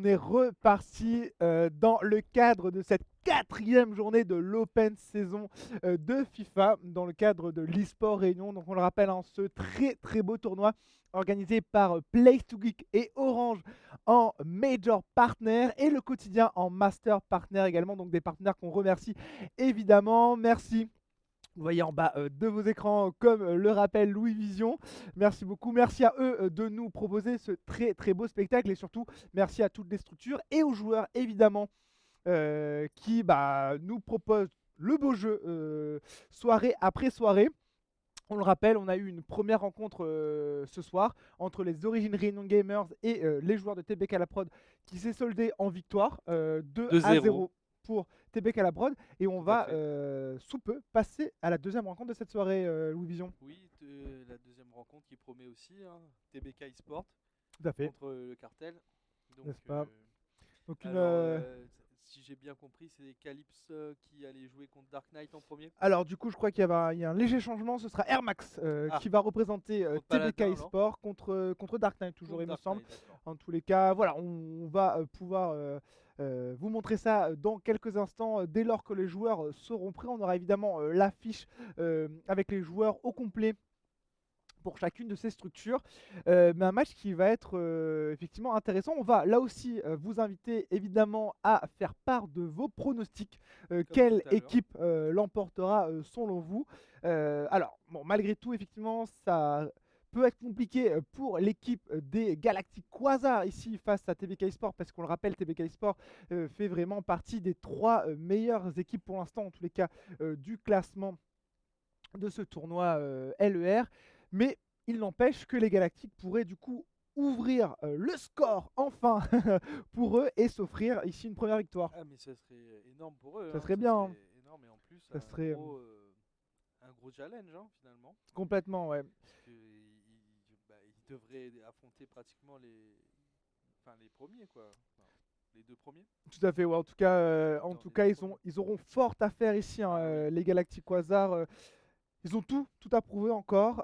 on est reparti dans le cadre de cette 4e journée de l'Open saison de FIFA, dans le cadre de l'eSport Réunion. Donc on le rappelle, hein, ce très très beau tournoi organisé par Place2Geek et Orange en Major Partner et le quotidien en Master Partner également. Donc des partenaires qu'on remercie évidemment. Merci. Vous voyez en bas de vos écrans, comme le rappelle Louis Vision. Merci beaucoup. Merci à eux de nous proposer ce très très beau spectacle et surtout merci à toutes les structures et aux joueurs évidemment qui nous proposent le beau jeu soirée après soirée. On le rappelle, on a eu une première rencontre ce soir entre les Origines Réunion Gamers et les joueurs de TBK La Prod qui s'est soldée en victoire 2-0 pour TBK La Prod. Et on va sous peu passer à la deuxième rencontre de cette soirée, Louis Vision. Oui, la deuxième rencontre qui promet aussi, hein, TBK eSport Tout à fait. contre le cartel. N'est-ce pas? Donc si j'ai bien compris, c'est Calypse qui allait jouer contre Dark Knight en premier. Alors du coup, je crois qu'il y a un léger changement. Ce sera Air Max qui va représenter TBK eSport contre Dark Knight, toujours il me semble. En tous les cas, voilà, on va pouvoir vous montrer ça dans quelques instants. Dès lors que les joueurs seront prêts, on aura évidemment l'affiche avec les joueurs au complet pour chacune de ces structures, mais un match qui va être effectivement intéressant. On va là aussi vous inviter évidemment à faire part de vos pronostics. Quelle équipe l'emportera selon vous? Alors, bon, malgré tout, effectivement, ça peut être compliqué pour l'équipe des Galactic Quasar ici face à TBK eSport, parce qu'on le rappelle, TBK eSport fait vraiment partie des 3 meilleures équipes pour l'instant, en tous les cas, du classement de ce tournoi LER. Mais il n'empêche que les Galactiques pourraient du coup ouvrir le score enfin pour eux et s'offrir ici une première victoire. Ah, mais ça serait énorme pour eux. Ça serait bien. Ça serait énorme et en plus ça serait un gros challenge finalement. Complètement, ouais. Ils devraient affronter pratiquement les premiers quoi. Enfin, les 2 premiers. Tout à fait, ouais. En tout cas, ils auront fort à faire ici, hein, les Galactic Quasar. Ils ont tout à prouver encore.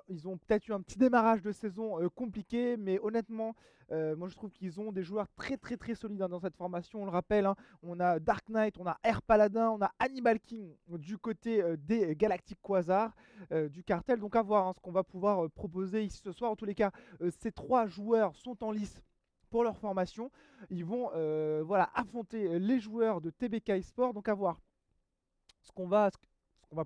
Ils ont peut-être eu un petit démarrage de saison compliqué, mais honnêtement, moi je trouve qu'ils ont des joueurs très très très solides dans cette formation. On le rappelle, hein, on a Dark Knight, on a Air Paladin, on a Animal King du côté des Galactic Quasar, du cartel. Donc à voir ce qu'on va pouvoir proposer ici ce soir. En tous les cas, ces 3 joueurs sont en lice pour leur formation. Ils vont affronter les joueurs de TBK eSport. Donc à voir ce qu'on va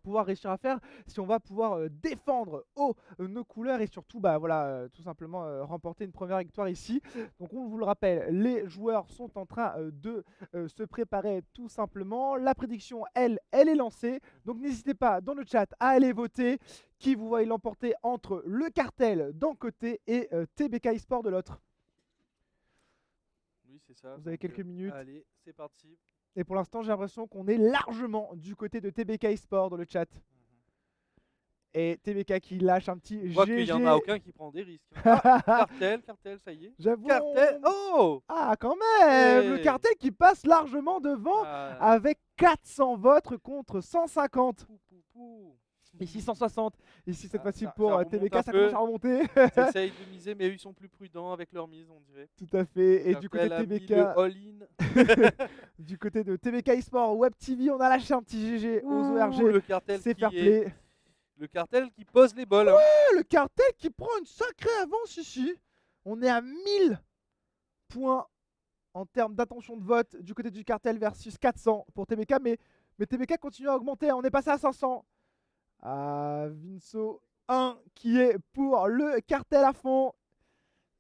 pouvoir réussir à faire, si on va pouvoir défendre haut nos couleurs et surtout tout simplement remporter une première victoire ici. Donc on vous le rappelle, les joueurs sont en train de se préparer tout simplement. La prédiction, elle est lancée. Donc n'hésitez pas dans le chat à aller voter qui vous voyez l'emporter entre le cartel d'un côté et TBK eSport de l'autre. Oui, c'est ça. Vous avez quelques minutes. Allez, c'est parti. Et pour l'instant, j'ai l'impression qu'on est largement du côté de TBK eSport dans le chat. Et TBK qui lâche un petit GG. Je vois qu'il n'y en a aucun qui prend des risques. Ah, cartel, ça y est. J'avoue. Cartel, oh! Ah, quand même, le cartel qui passe largement devant avec 400 votes contre 150. Ici 160, ici cette fois-ci pour TBK, ça commence à remonter. Ils essayent de miser, mais eux ils sont plus prudents avec leur mise, on dirait. Tout à fait. Et du côté de TBK, du côté de TBK eSport Web TV, on a lâché un petit GG aux ORG. C'est fair play. Le cartel qui pose les bols. Ouais, le cartel qui prend une sacrée avance ici. On est à 1000 points en termes d'attention de vote du côté du cartel versus 400 pour TBK. Mais TBK continue à augmenter. On est passé à 500. Vinso 1 qui est pour le cartel à fond.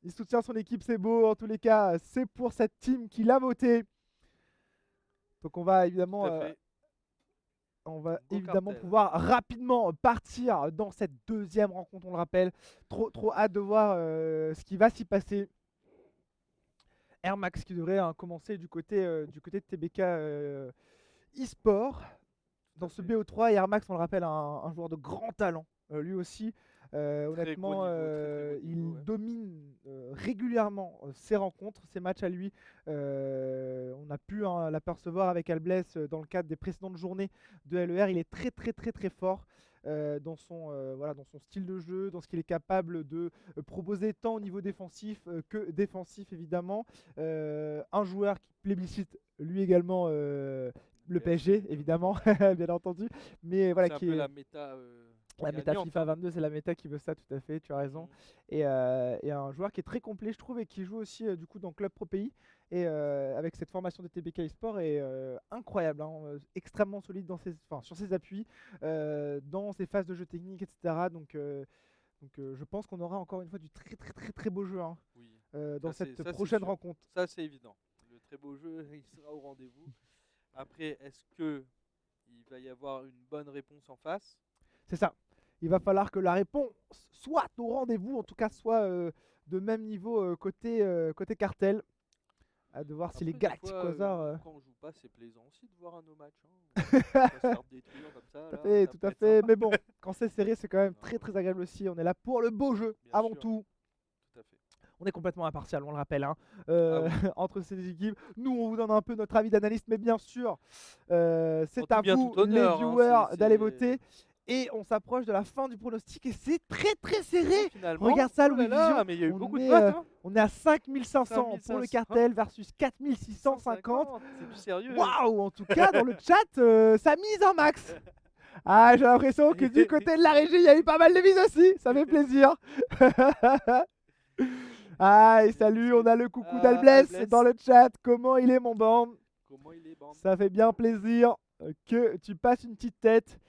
Il soutient son équipe, c'est beau. En tous les cas, c'est pour cette team qu'il a voté. Donc on va évidemment... pouvoir rapidement partir dans cette deuxième rencontre, on le rappelle. Trop hâte de voir ce qui va s'y passer. Air Max qui devrait commencer du côté de TBK eSport. Dans ce BO3, Air Max, on le rappelle, un joueur de grand talent, lui aussi. Honnêtement, il domine régulièrement ses rencontres, ses matchs à lui. On a pu l'apercevoir avec Albless dans le cadre des précédentes journées de LER. Il est très très très très fort dans son style de jeu, dans ce qu'il est capable de proposer tant au niveau défensif que défensif évidemment. un joueur qui plébiscite lui également le PSG, évidemment, bien entendu. Mais voilà, C'est un qui peu est la méta la méta gagnante, FIFA hein. 22, c'est la méta qui veut ça, tout à fait, tu as raison. Mm. Et un joueur qui est très complet, je trouve, et qui joue aussi du coup dans Club Pro Pays. Et avec cette formation de TBK eSport est incroyable, hein, extrêmement solide sur ses appuis, dans ses phases de jeu technique, etc. Donc je pense qu'on aura encore une fois du très très très très beau jeu, hein, Oui, dans ça cette c'est prochaine sûr. rencontre. Ça c'est évident. Le très beau jeu, il sera au rendez-vous. Après, est-ce que il va y avoir une bonne réponse en face? C'est ça. Il va falloir que la réponse soit au rendez-vous, en tout cas soit de même niveau côté cartel. À de voir si les Après, des Galactic fois, Quasar. nous, quand on joue pas, c'est plaisant aussi de voir un no match, hein. On va se faire détruire comme ça, là, ça Tout peut à être fait. sympa. Mais bon, quand c'est serré, c'est quand même Non, très très agréable aussi. On est là pour le beau jeu, bien avant sûr, tout. tout à fait. On est complètement impartial, on le rappelle, hein, Ah oui, entre ces équipes. Nous, on vous donne un peu notre avis d'analyste, mais bien sûr, en c'est tout à bien, vous, tout les honneur, hein, viewers, d'aller voter. Et on s'approche de la fin du pronostic et c'est très très serré. Oh, finalement, Regarde ça, oh là Louis là, Vision. mais il y a eu beaucoup de Est, votes, hein. on est à 5500 pour le 5500, cartel versus 4650. 150, c'est du sérieux. Waouh, en tout cas, dans le chat, ça mise un max. Ah, j'ai l'impression que du côté de la régie, il y a eu pas mal de mises aussi. Ça fait plaisir. Ah, et salut, on a le coucou Ah, d'Albless Albless. dans le chat. Comment il est, mon band? Comment il est, bande? Ça fait bien plaisir que tu passes une petite tête.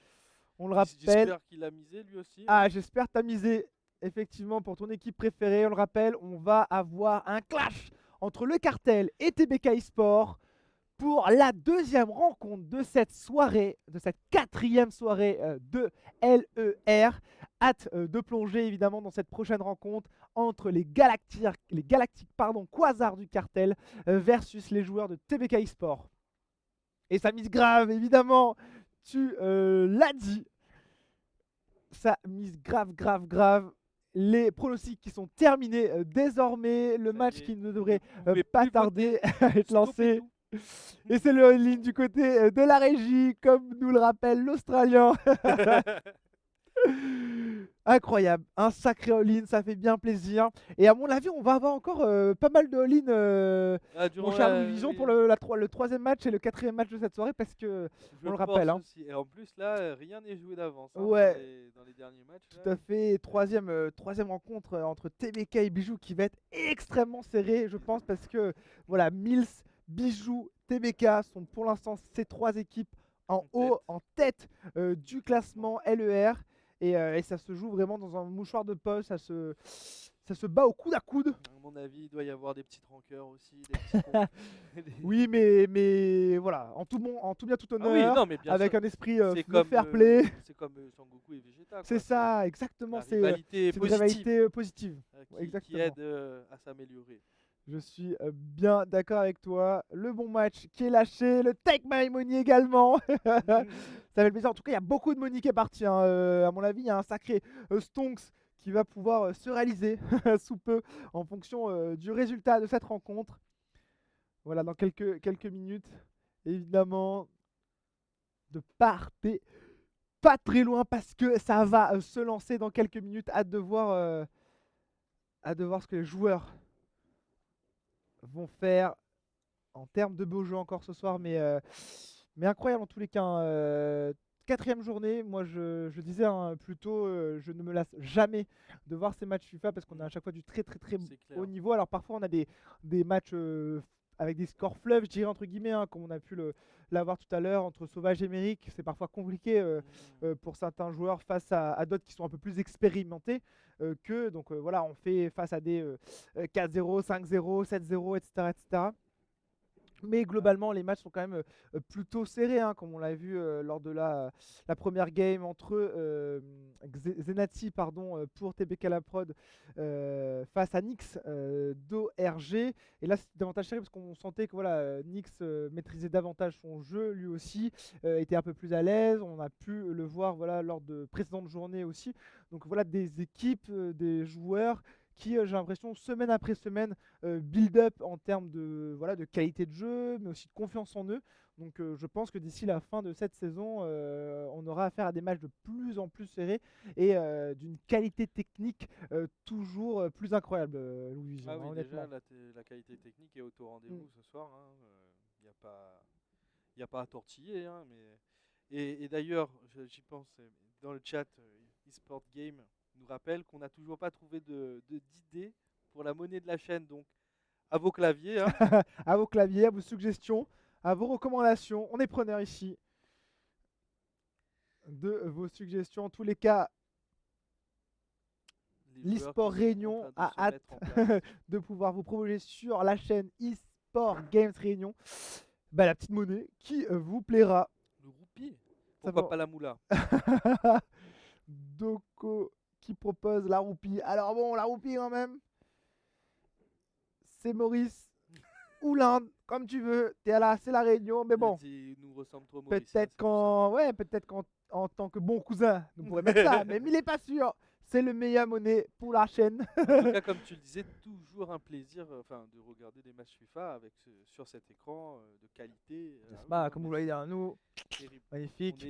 On le rappelle. J'espère qu'il a misé lui aussi, hein. Ah, j'espère t'as misé effectivement pour ton équipe préférée. On le rappelle, on va avoir un clash entre le cartel et TBK eSport pour la deuxième rencontre de cette soirée, de cette quatrième soirée de LER. Hâte de plonger évidemment dans cette prochaine rencontre entre les galactiques Quasar du cartel versus les joueurs de TBK eSport. Et ça mise grave, évidemment, tu l'as dit. Ça mise grave. Les pronostics qui sont terminés désormais. Le Ça match y est, qui ne vous devrait ne pouvez pas plus tarder voter. à être Stoppez lancé. tout. Et c'est le ligne du côté de la régie, comme nous le rappelle l'Australien. Incroyable, un sacré all-in, ça fait bien plaisir. Et à mon avis, on va avoir encore pas mal de all-in, Ah, mon durant cher la... Louis Vision, oui, pour le troisième match et le quatrième match de cette soirée, parce que, je on le pense rappelle, hein. aussi. Et en plus, là, rien n'est joué d'avance, hein, Ouais. dans les derniers matchs. Tout Là. à fait, troisième rencontre entre TBK et Bijou qui va être extrêmement serrée, je pense, parce que voilà, Mills, Bijou, TBK sont pour l'instant ces trois équipes en tête du classement LER. Et ça se joue vraiment dans un mouchoir de poche, ça se bat au coude à coude. À mon avis, il doit y avoir des petites rancœurs aussi, des petits conflits. Oui, mais voilà, en tout bien tout Ah oui, honneur, non, mais bien avec sûr. un esprit C'est de comme, fair play. c'est comme Sangoku et Vegeta. C'est quoi. ça, exactement, La c'est rivalité une positive rivalité positive. qui Exactement. aide à s'améliorer. Je suis bien d'accord avec toi. Le bon match qui est lâché, le Take My Money également. Ça fait plaisir. En tout cas, il y a beaucoup de money qui est parti, hein. À mon avis, il y a un sacré Stonks qui va pouvoir se réaliser sous peu en fonction du résultat de cette rencontre. Voilà, dans quelques minutes. Évidemment, de partez pas très loin parce que ça va se lancer dans quelques minutes. Hâte de voir ce que les joueurs vont faire en termes de beau jeu encore ce soir, mais incroyable en tous les cas, hein. Quatrième journée, moi je disais plus tôt, je ne me lasse jamais de voir ces matchs FIFA parce qu'on a à chaque fois du très très très C'est clair. haut niveau. Alors parfois on a des matchs avec des scores fleuves, je dirais entre guillemets, hein, comme on a pu l'avoir tout à l'heure entre Sauvage et Méric. C'est parfois compliqué pour certains joueurs face à d'autres qui sont un peu plus expérimentés que. Donc voilà, on fait face à des 4-0, 5-0, 7-0, etc., etc. Mais globalement, les matchs sont quand même plutôt serrés, hein, comme on l'a vu lors de la première game entre Zenati pour TBK La Prod face à Nyx d'ORG. Et là, c'était davantage serré parce qu'on sentait que voilà, Nyx maîtrisait davantage son jeu, lui aussi, était un peu plus à l'aise. On a pu le voir voilà, lors de précédentes journées aussi. Donc voilà, des équipes, des joueurs qui, j'ai l'impression, semaine après semaine, build up en termes de, voilà, de qualité de jeu, mais aussi de confiance en eux. Donc je pense que d'ici la fin de cette saison, on aura affaire à des matchs de plus en plus serrés et d'une qualité technique toujours plus incroyable, Louis Vision, Ah oui, déjà, honnêtement. la qualité technique est au Mm. rendez-vous ce soir. Il n'y a pas, y a pas à tortiller. Et d'ailleurs, j'y pense, dans le chat, eSport Game nous rappelle qu'on n'a toujours pas trouvé d'idée pour la monnaie de la chaîne. Donc, à vos claviers. À vos claviers, à vos suggestions, à vos recommandations. On est preneur ici de vos suggestions. En tous les cas, Les joueurs l'eSport qui sont en Réunion train de a se hâte mettre en place. de pouvoir vous proposer sur la chaîne eSport Games Réunion bah, la petite monnaie qui vous plaira. Le roupie. Ça Pourquoi va. pas la moula? Doko qui propose la roupie. Alors bon, la roupie quand même, c'est Maurice ou l'Inde, comme tu veux. T'es là, c'est la Réunion, mais bon. Il nous ressemble trop, Maurice. Peut-être C'est pour ça. ouais, peut-être qu'en en tant que bon cousin, nous pourrions mettre ça, mais il n'est pas sûr. C'est le meilleur monnaie pour la chaîne. En tout cas, comme tu le disais, toujours un plaisir de regarder des matchs FIFA sur cet écran de qualité. N'est-ce Oui, pas, non, comme mais vous voyez derrière nous, c'est terrible. magnifique.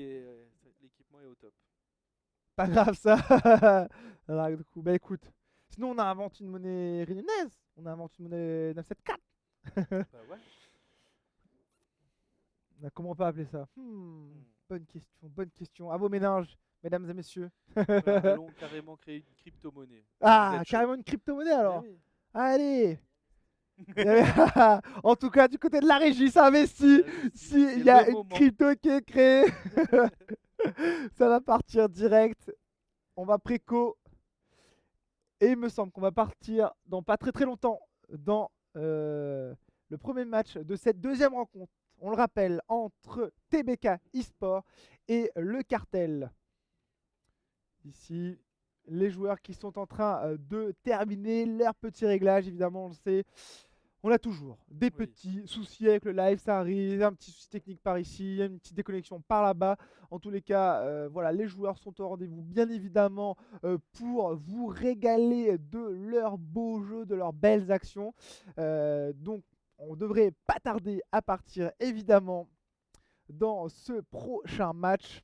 L'équipement est au top. Pas grave ça. Alors, du coup, bah écoute, sinon on a inventé une monnaie réunionnaise. On a inventé une monnaie 974. Bah ouais. Comment on peut appeler ça Hmm. Bonne question, bonne question. À vos méninges, mesdames et messieurs. Allons carrément créer une crypto-monnaie. Vous Ah, êtes chaud? carrément une crypto-monnaie Eh alors. oui. Allez. En tout cas, du côté de la régie, ça investit. C'est S'il y a le une moment. crypto qui est créée, ça va partir direct. On va préco. Et il me semble qu'on va partir dans pas très très longtemps dans le premier match de cette deuxième rencontre. On le rappelle, entre TBK eSport et le Cartel. Ici, les joueurs qui sont en train de terminer leurs petits réglages, évidemment, on le sait. On a toujours des Oui. petits soucis avec le live, ça arrive, un petit souci technique par ici, une petite déconnexion par là-bas. En tous les cas, voilà, les joueurs sont au rendez-vous, bien évidemment, pour vous régaler de leurs beaux jeux, de leurs belles actions. Donc, on devrait pas tarder à partir, évidemment, dans ce prochain match.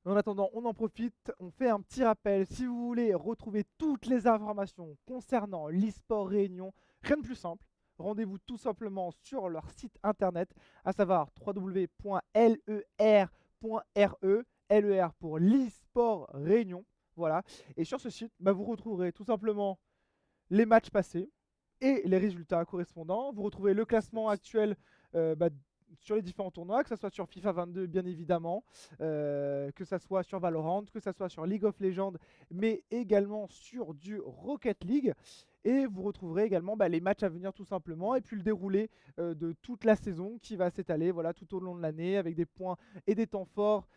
En attendant, on en profite, on fait un petit rappel. Si vous voulez retrouver toutes les informations concernant l'eSport Réunion, rien de plus simple. Rendez-vous tout simplement sur leur site internet, à savoir www.ler.re, LER pour l'eSport Réunion. Voilà. Et sur ce site, vous retrouverez tout simplement les matchs passés et les résultats correspondants. Vous retrouvez le classement actuel sur les différents tournois, que ce soit sur FIFA 22 bien évidemment, que ce soit sur Valorant, que ce soit sur League of Legends, mais également sur du Rocket League. Et vous retrouverez également les matchs à venir tout simplement, et puis le déroulé de toute la saison qui va s'étaler tout au long de l'année, avec des points et des temps forts,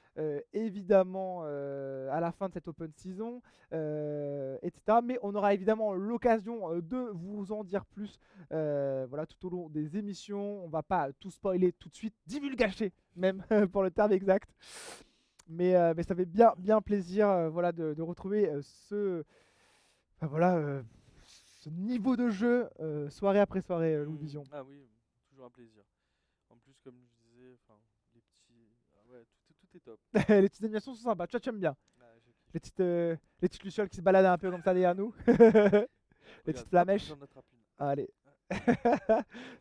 évidemment à la fin de cette open season, etc. Mais on aura évidemment l'occasion de vous en dire plus tout au long des émissions. On va pas tout spoiler tout de suite, divulgacher même pour le terme exact. Mais ça fait bien plaisir de retrouver ce niveau de jeu soirée après soirée, Louis Vision. Ah oui, toujours un plaisir. En plus, comme je disais, les petits. Ah ouais, tout est top. Les petites animations sont sympas, tu aimes bien. Ah, je kiffe. Les petites lucioles qui se baladent un peu comme ça derrière nous. Les Regarde, petites hop, flamèches. j'en attrape une. Allez.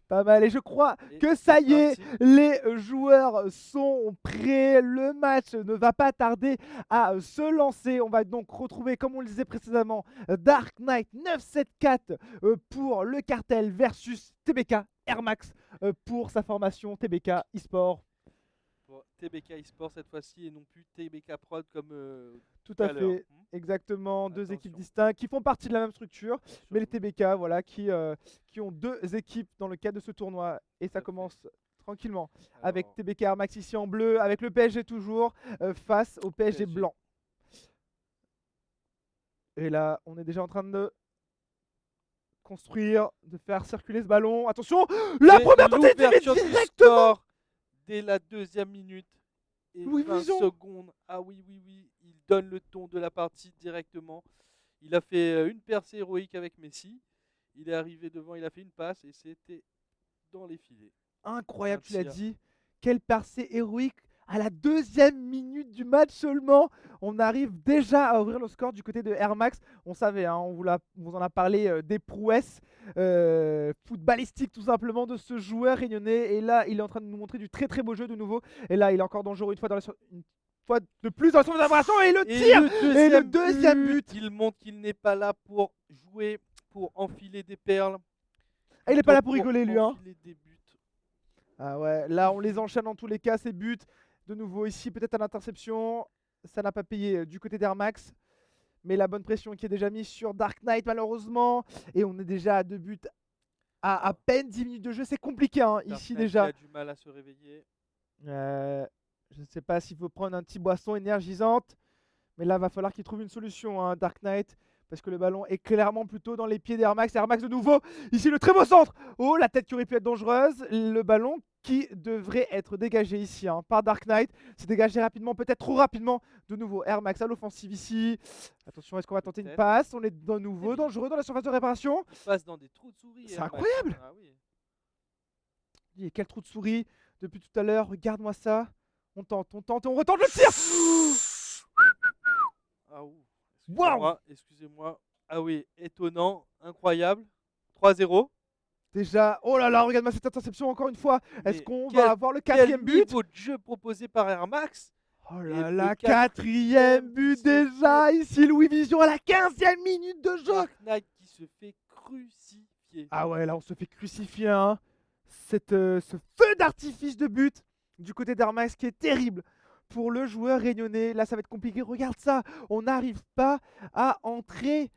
Pas mal. Et je crois Et que ça y est, parti. les joueurs sont prêts. Le match ne va pas tarder à se lancer. On va donc retrouver, comme on le disait précédemment, Dark Knight 974 pour le cartel versus TBK Air Max pour sa formation TBK eSport. Pour TBK eSport cette fois-ci et non plus TBK Prod comme Tout tout à à l'heure. fait, exactement. Deux Attention. équipes distinctes qui font partie de la même structure. Bien sûr. Mais les TBK, qui ont deux équipes dans le cadre de ce tournoi. Et ça Tout à commence tranquillement Alors, avec TBK Air Max ici en bleu, avec le PSG toujours, face au PSG PSG. blanc. Et là, on est déjà en train de construire, de faire circuler ce ballon. Attention, la et première tentative est l'ouverture du directement. score dès la deuxième minute et Louis 20 Vuitton. secondes. Ah oui, il donne le ton de la partie directement. Il a fait une percée héroïque avec Messi. Il est arrivé devant, il a fait une passe et c'était dans les filets. Incroyable, Un tu l'as tir. dit. Quelle percée héroïque. À la 2e minute du match seulement, on arrive déjà à ouvrir le score du côté de Air Max. On savait, hein, on vous en a parlé des prouesses footballistiques tout simplement de ce joueur réunionnais. Et là, il est en train de nous montrer du très très beau jeu de nouveau. Et là, il est encore dangereux une fois de plus dans la surface d'admiration et le Et tir. le Et le deuxième but. il montre qu'il n'est pas là pour jouer, pour enfiler des perles. Ah, il est pas là plutôt pour rigoler lui, hein. enfiler des buts. Ah ouais, là on les enchaîne dans tous les cas, ces buts. De nouveau ici, peut-être à l'interception. Ça n'a pas payé du côté d'Air Max. Mais la bonne pression qui est déjà mise sur Dark Knight malheureusement. Et on est déjà à 2 buts à peine 10 minutes de jeu. C'est compliqué hein, Dark ici Knight, déjà. Il a du mal à se réveiller. Je ne sais pas s'il faut prendre un petit boisson énergisante. Mais là, va falloir qu'il trouve une solution, hein, Dark Knight. Parce que le ballon est clairement plutôt dans les pieds d'Air Max. Air Max de nouveau. Ici, le très beau centre. Oh, la tête qui aurait pu être dangereuse. Le ballon qui devrait être dégagé ici hein, par Dark Knight. C'est dégagé rapidement, peut-être trop rapidement. De nouveau, Air Max à l'offensive ici. Attention, est-ce qu'on va tenter une Peut-être. passe? On est de nouveau dangereux dans la surface de réparation. Il passe dans des trous de souris. C'est Air Max. incroyable. Ah oui. Et quel trou de souris depuis tout à l'heure. Regarde-moi ça. On tente et on retente le tir. Ah ouh. Waouh. Excusez-moi. Ah oui, étonnant, incroyable. 3-0. Déjà, oh là là, regarde-moi cette interception encore une fois. Est-ce Mais qu'on quel- va avoir le Quel 4e but? niveau de jeu proposé par Air Max. Oh Et là le là, 4e quatrième but se déjà. Ici, Louis Vision à la 15e minute de jeu. Dark Knight qui se fait crucifier. Ah ouais, là, on se fait crucifier. Hein. Ce feu d'artifice de but du côté d'Air Max qui est terrible pour le joueur réunionnais. Là, ça va être compliqué. Regarde ça. On n'arrive pas à entrer.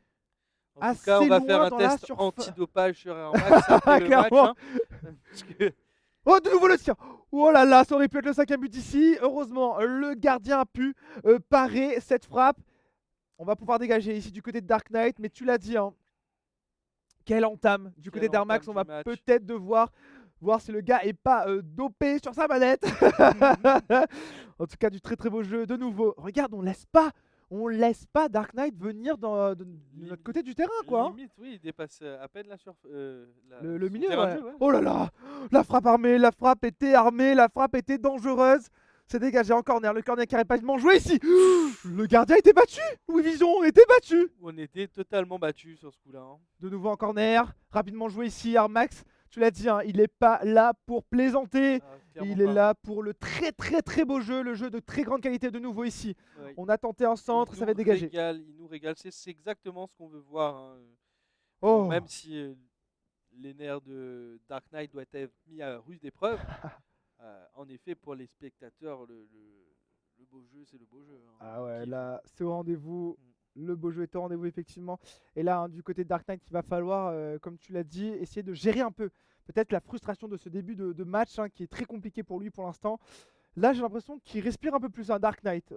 En tout cas, on va assez faire loin un dans la test surface. antidopage sur Air Max après le match. Clairement. Hein. Parce que Oh, de nouveau le tir. Oh là là, ça aurait pu être le 5e but ici. Heureusement, le gardien a pu parer cette frappe. On va pouvoir dégager ici du côté de Dark Knight. Mais tu l'as dit, hein. Quelle entame du côté d'Air Max. On va peut-être devoir voir si le gars est pas dopé sur sa manette. En tout cas, du très très beau jeu. De nouveau, regarde, on laisse pas Dark Knight venir de notre côté du terrain, quoi. Hein. limite, oui, il dépasse à peine la surface. Le milieu, terrain de ouais. jeu, ouais. Oh là là, la frappe armée, la frappe était armée, la frappe était dangereuse. C'est dégagé en corner, le corner qui n'arrive pas de jouer ici. Le gardien était battu, Louis Vison était battu. On était totalement battus sur ce coup-là. Hein. De nouveau en corner, rapidement joué ici, Armax. Tu l'as dit, hein, il n'est pas là pour plaisanter. Il est là pour le très très très beau jeu, le jeu de très grande qualité de nouveau ici. Ouais. On a tenté un centre, ça va être dégagé. Il nous régale, c'est exactement ce qu'on veut voir. Hein. Oh. Bon, même si les nerfs de Dark Knight doivent être mis à rude épreuve, en effet, pour les spectateurs, le beau jeu, c'est le beau jeu. Hein. Ah ouais, là, c'est au rendez-vous. Le beau jeu est au rendez-vous, effectivement. Et là, hein, du côté de Dark Knight, il va falloir, comme tu l'as dit, essayer de gérer un peu peut-être la frustration de ce début de match hein, qui est très compliqué pour lui pour l'instant. Là, j'ai l'impression qu'il respire un peu plus un Dark Knight,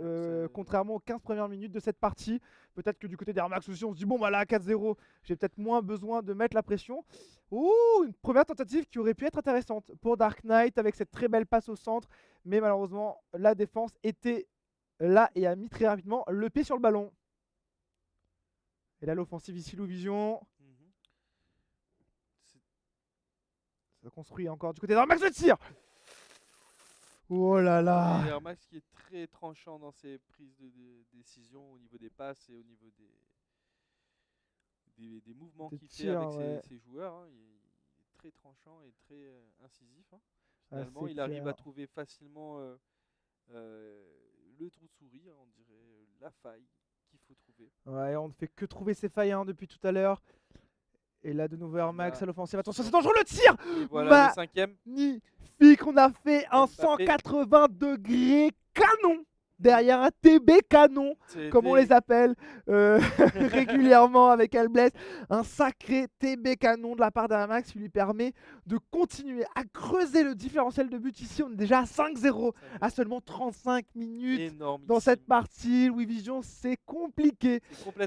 contrairement aux 15 premières minutes de cette partie. Peut-être que du côté d'Air Max aussi, on se dit bon, bah là, 4-0, j'ai peut-être moins besoin de mettre la pression. Ouh, une première tentative qui aurait pu être intéressante pour Dark Knight avec cette très belle passe au centre. Mais malheureusement, la défense était là et a mis très rapidement le pied sur le ballon. Et là, l'offensive ici, Louis Vision. Ça construit encore du côté d'Air Max, le tir. Oh là là. Air Max qui est très tranchant dans ses prises de décision au niveau des passes et au niveau des mouvements qu'il fait avec ses joueurs. Hein. Il est très tranchant et très incisif. Hein. Finalement, il arrive à trouver facilement le trou de souris, hein, on dirait la faille qu'il faut trouver. Ouais, on ne fait que trouver ses failles hein, depuis tout à l'heure. Et là, de nouveau Air Max à l'offensive. Attention, c'est dangereux le tir. Et voilà le 5e. Magnifique, on a fait un 180 degrés canon derrière un TB canon, comme on les appelle régulièrement avec Albless. Un sacré TB canon de la part d'Air Max qui lui permet de continuer à creuser le différentiel de but. Ici, on est déjà à 5-0 à seulement 35 minutes dans cette partie. Louis Vision, c'est compliqué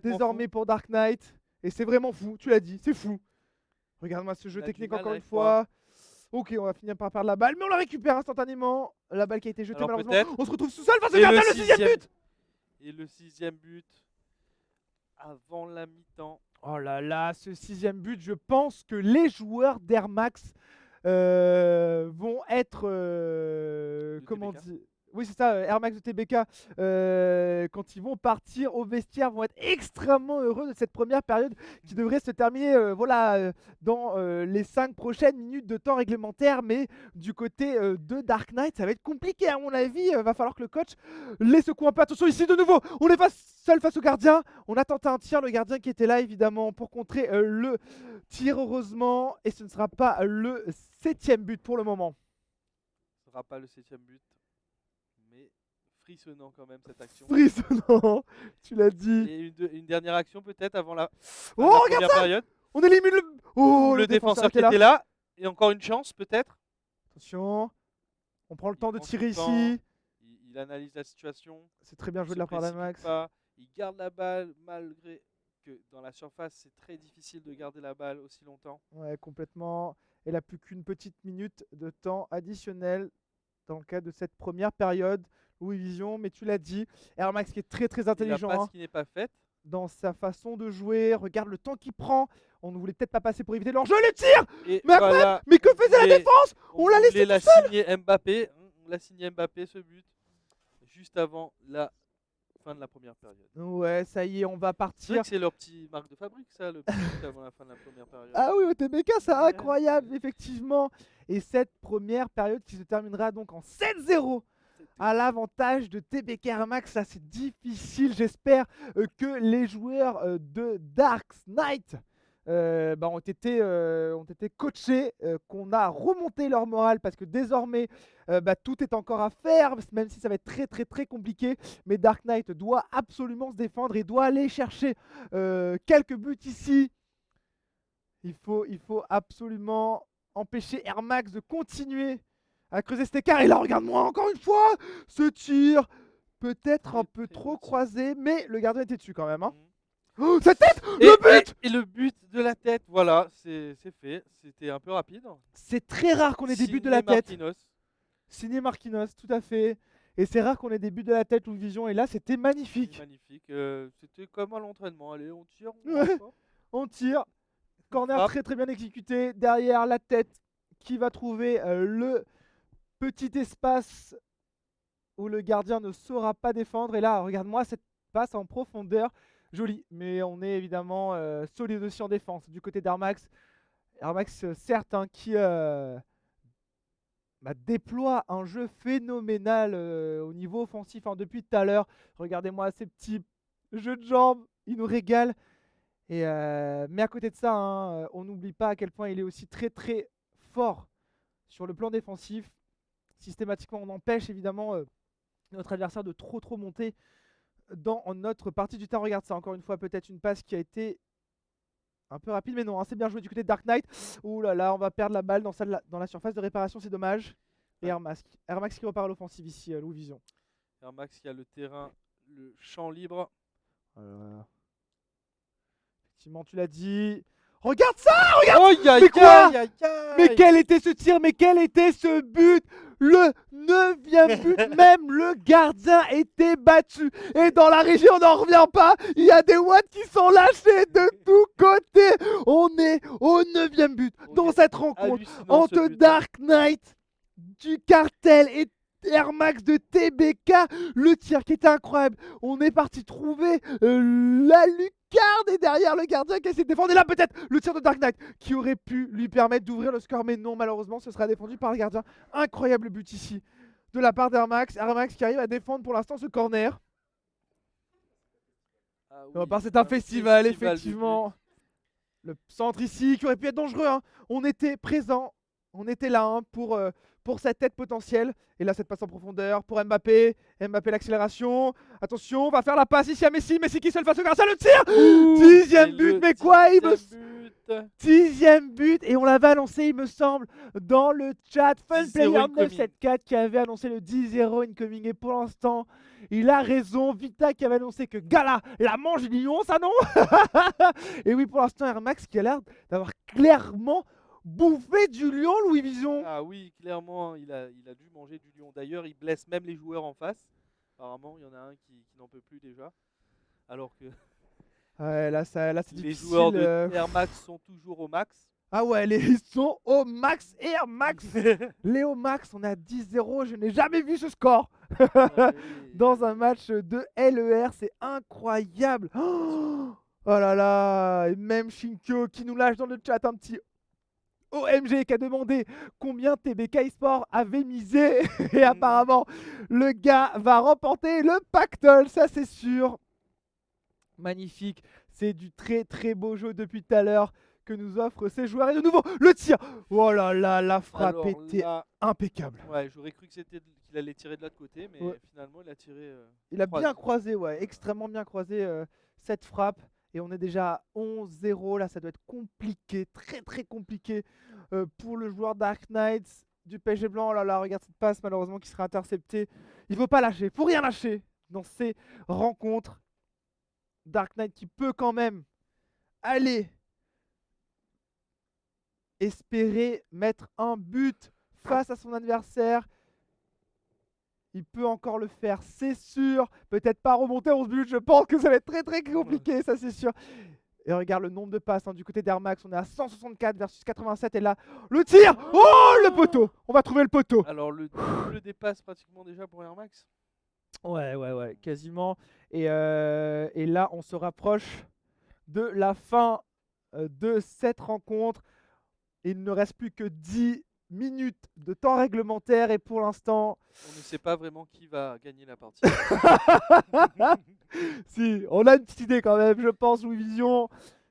désormais pour Dark Knight. Et c'est vraiment fou, tu l'as dit, c'est fou. Regarde-moi ce jeu technique encore une fois. Ok, on va finir par perdre la balle, mais on la récupère instantanément. La balle qui a été jetée, malheureusement. On se retrouve sous seul face au gardien, le 6e but. Et le 6e but. avant la mi-temps. Oh là là, ce 6e but, je pense que les joueurs d'Air Max vont être. De Comment TBK. dire? Oui, c'est ça, Air Max de TBK, quand ils vont partir au vestiaire, vont être extrêmement heureux de cette première période qui devrait se terminer dans les 5 prochaines minutes de temps réglementaire. Mais du côté de Dark Knight, ça va être compliqué à mon avis. Va falloir que le coach les secoue un peu. Attention ici de nouveau, on est seul face au gardien. On a tenté un tir, le gardien qui était là évidemment pour contrer le tir heureusement. Et ce ne sera pas le 7e but pour le moment. Ce ne sera pas le 7e but. Mais frissonnant quand même cette action. Frissonnant, tu l'as dit. Et une dernière action peut-être avant la Oh, fin de la regarde première ça! période. On élimine le. Oh, Le défenseur qui était là. était là. Et encore une chance peut-être. Attention, on prend le temps de prend tirer son temps, ici. Il analyse la situation. C'est très bien joué Il de la part se d'Amax. précipite pas. Il garde la balle malgré que dans la surface c'est très difficile de garder la balle aussi longtemps. Ouais, complètement. Il n'a plus qu'une petite minute de temps additionnel dans le cadre de cette première période. Louis Vision, mais tu l'as dit, Air Max qui est très très Il a intelligent passe qui n'est pas faite. dans sa façon de jouer. Regarde le temps qu'il prend. On ne voulait peut-être pas passer pour éviter leur jeu. Le tir! Et Mais après, voilà, mais que faisait la défense? On l'a laissé la tout seul. signer Mbappé. On l'a signé Mbappé ce but juste avant la fin de la première période. Ouais, ça y est, on va C'est vrai partir. que c'est leur petit marque de fabrique ça, le petit but avant la fin de la première période. Ah oui, au TBK, c'est Ouais. incroyable, effectivement. Et cette première période qui se terminera donc en 7-0 à l'avantage de TBK Air Max. Ça, c'est difficile. J'espère que les joueurs de Dark Knight ont été coachés, qu'on a remonté leur morale parce que désormais, tout est encore à faire, même si ça va être très très très compliqué. Mais Dark Knight doit absolument se défendre et doit aller chercher quelques buts ici. Il faut absolument empêcher Air Max de continuer à creuser cet écart. Et là, regarde-moi encore une fois ce tir. Peut-être un peu Très trop beau tir. croisé, mais le gardien était dessus quand même. Hein. Mhm. Oh, cette tête! Le but! Et le but de la tête, voilà, c'est fait. C'était un peu rapide. C'est très rare qu'on ait des buts de la Signé tête. Marquinhos. Signé Marquinhos, tout à fait. Et c'est rare qu'on ait des buts de la tête, Louis Vision. Et là, c'était magnifique. Magnifique. C'était comme à l'entraînement. Allez, on tire. Ouais. On tire. Corner frappe. très très bien exécuté. Derrière la tête qui va trouver le petit espace où le gardien ne saura pas défendre. Et là, regarde-moi cette passe en profondeur. Jolie. Mais on est évidemment solide aussi en défense. Du côté d'Armax. Armax, certes, hein, qui déploie un jeu phénoménal au niveau offensif depuis tout à l'heure. Regardez-moi ces petits jeux de jambes. Il nous régale. Et, mais à côté de ça, hein, on n'oublie pas à quel point il est aussi très très fort sur le plan défensif. Systématiquement, on empêche évidemment notre adversaire de trop monter dans notre partie du terrain. Regarde ça, encore une fois, peut-être une passe qui a été un peu rapide, mais non, hein, c'est bien joué du côté de Dark Knight. Ouh là là, on va perdre la balle dans la surface de réparation, c'est dommage. Et Air Max qui repart à l'offensive ici, Louis Vision. Air Max qui a le terrain, le champ libre. Effectivement, tu l'as dit. Regarde ça, regarde. Oh, mais quoi? Mais quel était ce tir? Mais quel était ce but? Le 9e but, même le gardien était battu. Et dans la régie, on n'en revient pas. Il y a des watts qui sont lâchés de tous côtés. On est au 9e but dans cette rencontre entre Dark Knight du cartel et Air Max de TBK. Le tir qui était incroyable. On est parti trouver la lucarne et derrière le gardien qui essaie de défendre. Et là peut-être le tir de Dark Knight qui aurait pu lui permettre d'ouvrir le score. Mais non, malheureusement ce sera défendu par le gardien. Incroyable but ici de la part d'Air Max. Air Max qui arrive à défendre pour l'instant ce corner. Ah oui, C'est un festival effectivement. Le centre ici qui aurait pu être dangereux. Hein. On était présent. On était là hein, pour cette tête potentielle. Et là, cette passe en profondeur pour Mbappé. Mbappé, l'accélération. Attention, on va faire la passe ici à Messi. Messi qui seul face au gardien, le tir. 10e but, mais quoi? 10e but. Et on l'avait annoncé, il me semble, dans le chat. Funplayer974 qui avait annoncé le 10-0 incoming. Et pour l'instant, il a raison. Vita qui avait annoncé que Gala la mange du lion, ça non? Et oui, pour l'instant, Air Max qui a l'air d'avoir clairement bouffé du lion, Louis Vision. Ah oui, clairement, il a dû manger du lion. D'ailleurs, il blesse même les joueurs en face. Apparemment, il y en a un qui n'en peut plus déjà. Alors que Ouais, là, c'est Les difficile. joueurs de Air Max sont toujours au max. Ah ouais, ils sont au max, Air Max. Léo Max, on a 10-0. Je n'ai jamais vu ce score dans un match de LER. C'est incroyable. Oh là là. Et même Shinkyo qui nous lâche dans le chat un petit OMG qui a demandé combien TBK eSport avait misé. Et apparemment, le gars va remporter le pactole, ça c'est sûr. Magnifique. C'est du très très beau jeu depuis tout à l'heure que nous offrent ces joueurs. Et de nouveau, le tir. Oh là là, la frappe Alors était là, impeccable. ouais, j'aurais cru que qu'il allait tirer de l'autre côté, mais Ouais. finalement il a tiré. Il a bien croisé. croisé, ouais, extrêmement bien croisé cette frappe. Et on est déjà à 11-0. Là, ça doit être compliqué, très très compliqué pour le joueur Dark Knight du PSG blanc. Oh là là, regarde cette passe malheureusement qui sera interceptée. Il ne faut pas lâcher, il faut rien lâcher dans ces rencontres. Dark Knight qui peut quand même aller espérer mettre un but face à son adversaire. Il peut encore le faire, c'est sûr. Peut-être pas remonter 11 buts, je pense que ça va être très très compliqué, ça c'est sûr. Et regarde le nombre de passes du côté d'Air Max, on est à 164 versus 87 et là, le tir. Oh, le poteau. On va trouver le poteau. Alors le double dépasse pratiquement déjà pour Air Max. Ouais, quasiment. Et là, on se rapproche de la fin de cette rencontre. Il ne reste plus que 10 minutes de temps réglementaire et pour l'instant... On ne sait pas vraiment qui va gagner la partie. Si, on a une petite idée quand même, je pense, Louis Vision.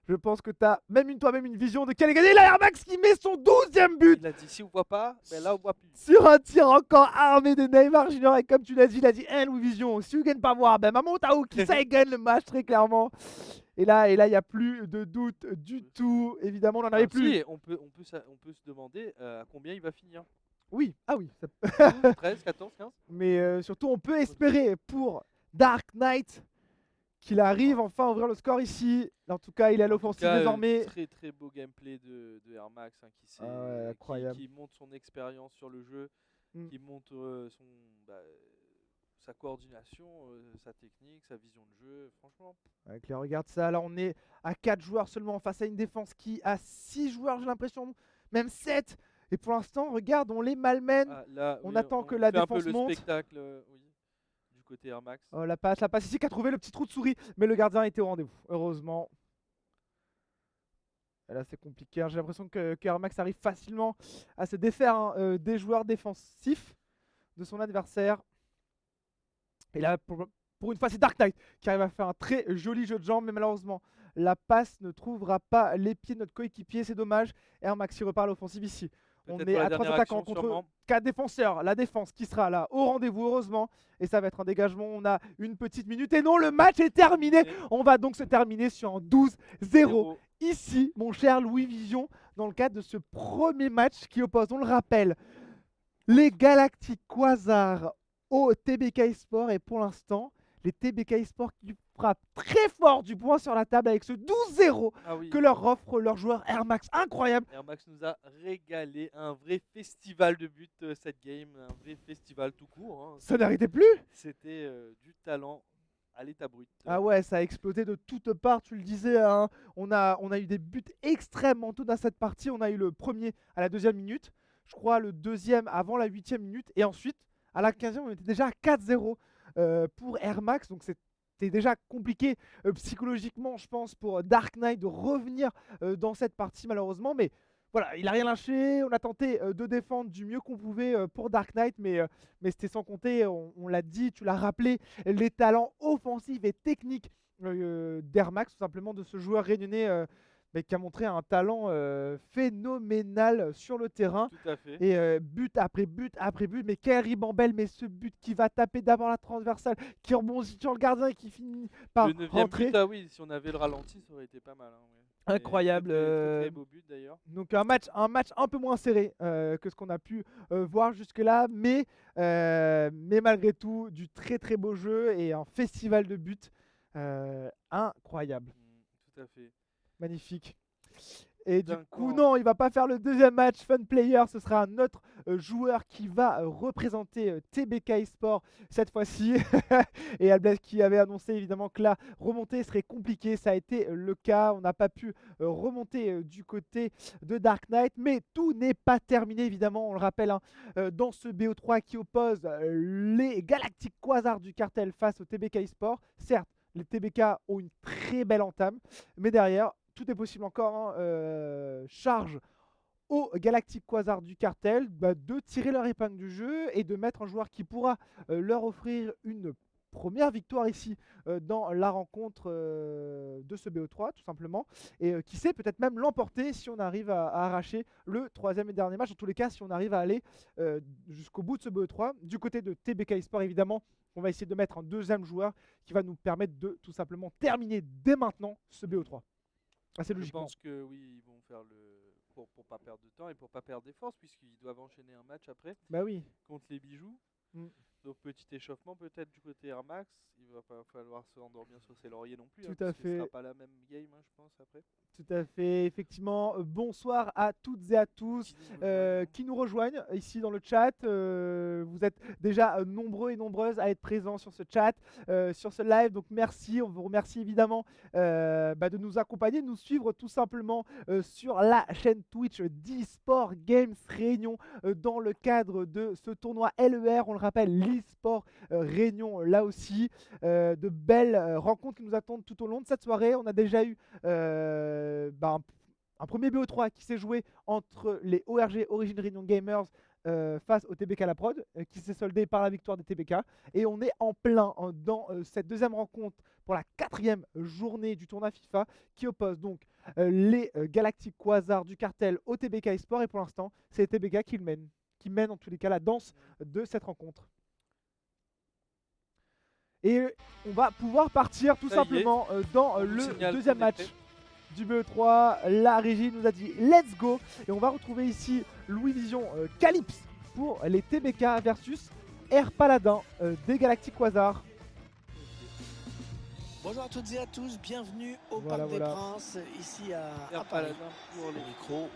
Je pense que tu as toi-même une vision de quel est gagné. Là, Air Max qui met son 12e but. Il a dit si on voit pas, ben là on voit plus. Sur un tir encore armé de Neymar Junior. Et comme tu l'as dit, il a dit Louis Vision, si vous ne gagnez pas voir, ben maman Taou qui ça, il gagne le match très clairement. Et là, il n'y a plus de doute du tout. Évidemment, on n'en avait plus. Si, on peut se demander à combien il va finir. Oui, ah oui. 12, 13, 14, 15. Mais surtout, on peut espérer pour Dark Knight qu'il arrive enfin à ouvrir le score ici. En tout cas, il est à l'offensive désormais. Très très beau gameplay de Air Max qui montre son expérience sur le jeu, qui montre sa coordination, sa technique, sa vision de jeu. Franchement. Avec les regarde ça. Là, on est à 4 joueurs seulement face à une défense qui a 6 joueurs, j'ai l'impression, même 7. Et pour l'instant, regarde, on les malmène. On attend que la défense monte. Un peu le spectacle, oui. Côté Air Max. La passe ici qui a trouvé le petit trou de souris, mais le gardien était au rendez-vous, heureusement. Et là c'est compliqué, j'ai l'impression que Air Max arrive facilement à se défaire des joueurs défensifs de son adversaire. Et là pour une fois c'est Dark Knight qui arrive à faire un très joli jeu de jambes, mais malheureusement la passe ne trouvera pas les pieds de notre coéquipier, c'est dommage. Air Max qui repart à l'offensive ici. On est à 3 attaquants contre 4 défenseurs. La défense qui sera là au rendez-vous, heureusement. Et ça va être un dégagement. On a une petite minute. Et non, le match est terminé. On va donc se terminer sur un 12-0. Ici, mon cher Louis Vision, dans le cadre de ce premier match qui oppose, on le rappelle, les Galactic Quasar au TBK eSport. Et pour l'instant, les TBK eSport qui frappent très fort du poing sur la table avec ce 12-0 que leur offre leur joueur Air Max. Incroyable. Air Max nous a régalé, un vrai festival de buts cette game, un vrai festival tout court. Hein. Ça n'arrêtait plus. C'était du talent à l'état brut. Ah ouais, ça a explosé de toutes parts, tu le disais. Hein. On a eu des buts extrêmement tôt dans cette partie. On a eu le premier à la 2e minute, je crois le deuxième avant la 8e minute. Et ensuite, à la 15e, on était déjà à 4-0 pour Air Max. Donc c'était déjà compliqué psychologiquement, je pense, pour Dark Knight de revenir dans cette partie malheureusement. Mais voilà, il n'a rien lâché. On a tenté de défendre du mieux qu'on pouvait pour Dark Knight. Mais c'était sans compter, on l'a dit, tu l'as rappelé, les talents offensifs et techniques d'Air Max, tout simplement de ce joueur réunionnais qui a montré un talent phénoménal sur le terrain. Tout à fait. Et but après but après but. Mais quel ribambelle, mais ce but qui va taper d'abord la transversale, qui rebondit sur le gardien et qui finit par rentrer. But, oui, si on avait le ralenti, ça aurait été pas mal. Hein, ouais. Incroyable. Très beau but d'ailleurs. Donc un match un peu moins serré que ce qu'on a pu voir jusque-là. Mais malgré tout, du très très beau jeu et un festival de buts incroyable. Tout à fait. Magnifique. Et du d'un coup, camp. non, il va pas faire le deuxième match Fun Player. Ce sera un autre joueur qui va représenter TBK Esport cette fois-ci. Et Alblas qui avait annoncé évidemment que la remontée serait compliquée. Ça a été le cas. On n'a pas pu remonter du côté de Dark Knight. Mais tout n'est pas terminé évidemment. On le rappelle, hein, dans ce BO3 qui oppose les Galactic Quasars du cartel face au TBK Esport. Certes, les TBK ont une très belle entame. Mais derrière, tout est possible encore. Hein, charge aux Galactic Quasars du cartel de tirer leur épingle du jeu et de mettre un joueur qui pourra leur offrir une première victoire ici dans la rencontre de ce BO3 tout simplement, et qui sait peut-être même l'emporter si on arrive à arracher le troisième et dernier match. En tous les cas, si on arrive à aller jusqu'au bout de ce BO3 du côté de TBK Esport, évidemment on va essayer de mettre un deuxième joueur qui va nous permettre de tout simplement terminer dès maintenant ce BO3 assez Je logiquement. pense que oui, ils vont faire pour pas perdre de temps et pour pas perdre des forces, puisqu'ils doivent enchaîner un match après Bah oui. contre les bijoux. Mm. Donc petit échauffement peut-être du côté Air Max. Il va pas falloir se endormir sur ses lauriers non plus. Tout hein, à parce que ce fait. sera pas la même game, hein, je pense, après. Tout à fait, effectivement. Bonsoir à toutes et à tous qui nous rejoignent ici dans le chat. Vous êtes déjà nombreux et nombreuses à être présents sur ce chat, sur ce live. Donc merci, on vous remercie évidemment de nous accompagner, de nous suivre tout simplement sur la chaîne Twitch d'eSport Games Réunion dans le cadre de ce tournoi LER. On le rappelle, l'eSport Réunion là aussi. De belles rencontres qui nous attendent tout au long de cette soirée. On a déjà eu un premier BO3 qui s'est joué entre les ORG Origin Réunion Gamers face au TBK La Prod, qui s'est soldé par la victoire des TBK. Et on est en plein dans cette deuxième rencontre pour la 4e journée du tournoi FIFA qui oppose donc les Galactic Quasars du cartel au TBK Esport. Et pour l'instant, c'est les TBK qui mènent en tous les cas la danse de cette rencontre. Et on va pouvoir partir tout simplement dans le deuxième match du BE3. La régie nous a dit let's go. Et on va retrouver ici Louis Vision Calypse pour les TBK versus Air Paladin des Galactic Quasars. Bonjour à toutes et à tous, bienvenue au Parc des Princes, ici à Paris. Pour les micros,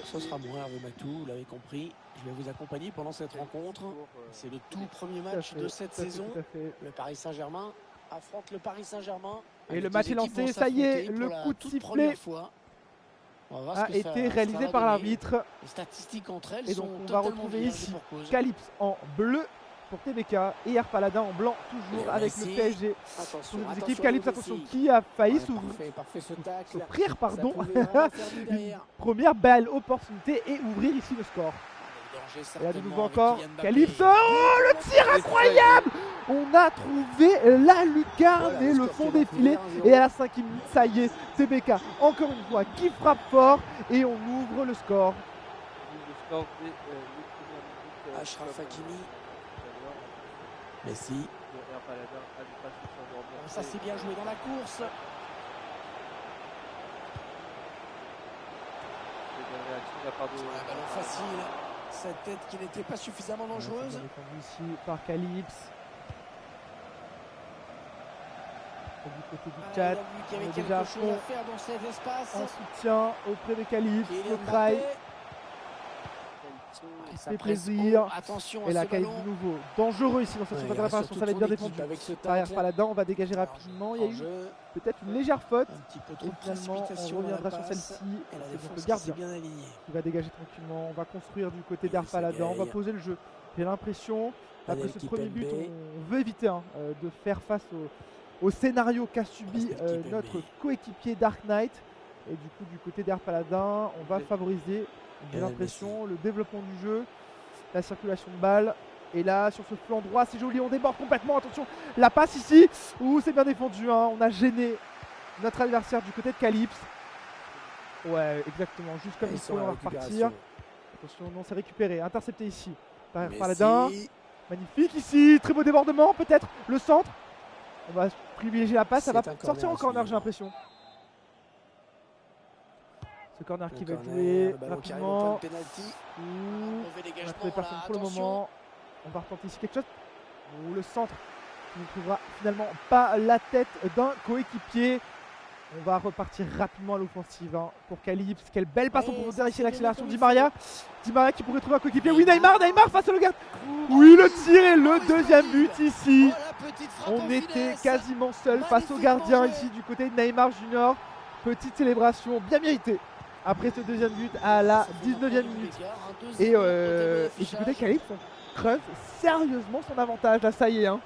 ce sera moi, Romatou, vous l'avez compris. Je vais vous accompagner pendant cette rencontre. C'est le tout premier match de cette saison. Le Paris Saint-Germain affronte le Paris Saint-Germain. Et le match est lancé, ça y est, le coup de sifflet a été réalisé par l'arbitre. Les statistiques entre elles et donc sont on va retrouver ici Calypse en bleu pour TBK et Air Paladin en blanc, toujours avec le PSG. Sur les équipes, Calypse, attention, qui a failli s'offrir, pardon, première belle opportunité et ouvrir ici le score. Et là de nouveau encore, Calypse, oh le tir incroyable! On a trouvé la lucarne et le fond des filets. Et à la 5e minute, ça y est, TBK, encore une fois, qui frappe fort et on ouvre le score. Achraf Hakimi. Messi. Ça c'est bien joué dans la course. Un ballon facile. Cette tête qui n'était pas suffisamment dangereuse. Ici par Calypse. Du côté du chat, il y avait quelque chose à faire dans cet espace. En soutien auprès de Calypse, le try. Ça fait plaisir. Attention et la Calypse de nouveau dangereux ici dans cette surface de réparation. Ça va être bien défendu par Air Paladin. On va dégager rapidement. Il y a eu peut-être une légère faute. Et finalement, on reviendra sur celle-ci. C'est le gardien qui va dégager tranquillement. On va construire du côté d'Air Paladin. On va poser le jeu. J'ai l'impression, après ce premier but, on veut éviter de faire face au scénario qu'a subi notre coéquipier Dark Knight. Et du coup, du côté d'Air Paladin, on va favoriser, j'ai l'impression, le développement du jeu, la circulation de balles. Et là, sur ce flanc droit, c'est joli, on déborde complètement. Attention, la passe ici. Ouh, c'est bien défendu. On a gêné notre adversaire du côté de Calypse. Ouais, exactement. Juste comme il faut, on va repartir. Attention, non, c'est récupéré. Intercepté ici par Air Paladin. Magnifique ici. Très beau débordement, peut-être. Le centre. On va privilégier la passe. Ça va sortir en corner, j'ai l'impression. Ce corner qui va être joué rapidement. On a trouvé personne pour le moment. On va retenter ici quelque chose. Le centre qui ne trouvera finalement pas la tête d'un coéquipier. On va repartir rapidement à l'offensive hein, pour Calypse. Quelle belle passe en profondeur ici, l'accélération Di Maria. Di Maria qui pourrait trouver un coéquipier. Oui, Neymar face au gardien. Oui, le tir et le deuxième but ici. On était quasiment seul face au gardien ici du côté de Neymar Junior. Petite célébration bien méritée après ce deuxième but à la 19e minute. Et du côté de Calypse, on creuse sérieusement son avantage. Là, ça y est. Hein.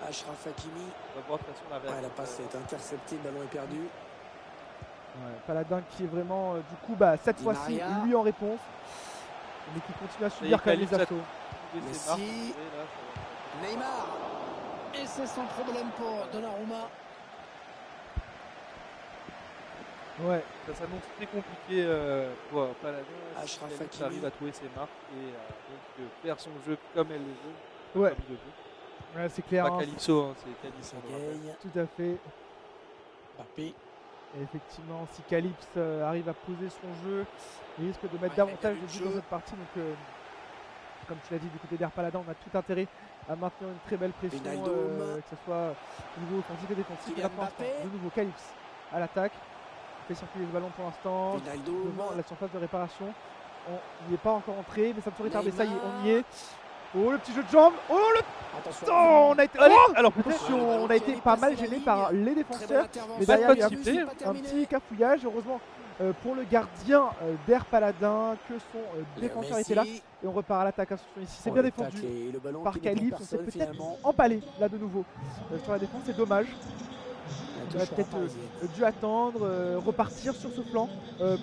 Achraf Hakimi. On va voir de toute façon la passe est interceptée, le ballon est perdu. Ouais, Paladin qui est vraiment, du coup, cette fois-ci, lui en réponse. Mais qui continue à subir quand même les assauts. Messi. Neymar. Et c'est son problème pour Donnarumma. Ouais, ça s'annonce très compliqué pour Paladin. Achraf Hakimi arrive à trouver ses marques et donc faire son jeu comme elle le veut. Ouais. Comme il le veut. Ouais, c'est clair. Pas Calypso, c'est Calypso. Tout à fait. Mbappé. Et effectivement, si Calypse arrive à poser son jeu, il risque de mettre davantage de buts dans cette partie. Donc, comme tu l'as dit, du côté d'Air Paladin, on a tout intérêt à maintenir une très belle pression, que ce soit au niveau offensif et défensif. Et là, pour l'instant, de nouveau Calypse à l'attaque. Fait circuler le ballon pour l'instant. Devant la surface de réparation. On n'y est pas encore entré, mais ça ne saurait tarder. Ça y est, on y est. Oh, le petit jeu de jambes. Oh, le temps. On a été, alors, attention, on a été pas mal gêné par les défenseurs. Mais derrière, il y a un petit cafouillage. Heureusement pour le gardien d'Air Paladin que son défenseur était là. Et on repart à l'attaque. Ici, c'est bien défendu par Calypse. On s'est peut-être empalé là de nouveau sur la défense. C'est dommage. On aurait peut-être dû attendre, repartir sur ce flanc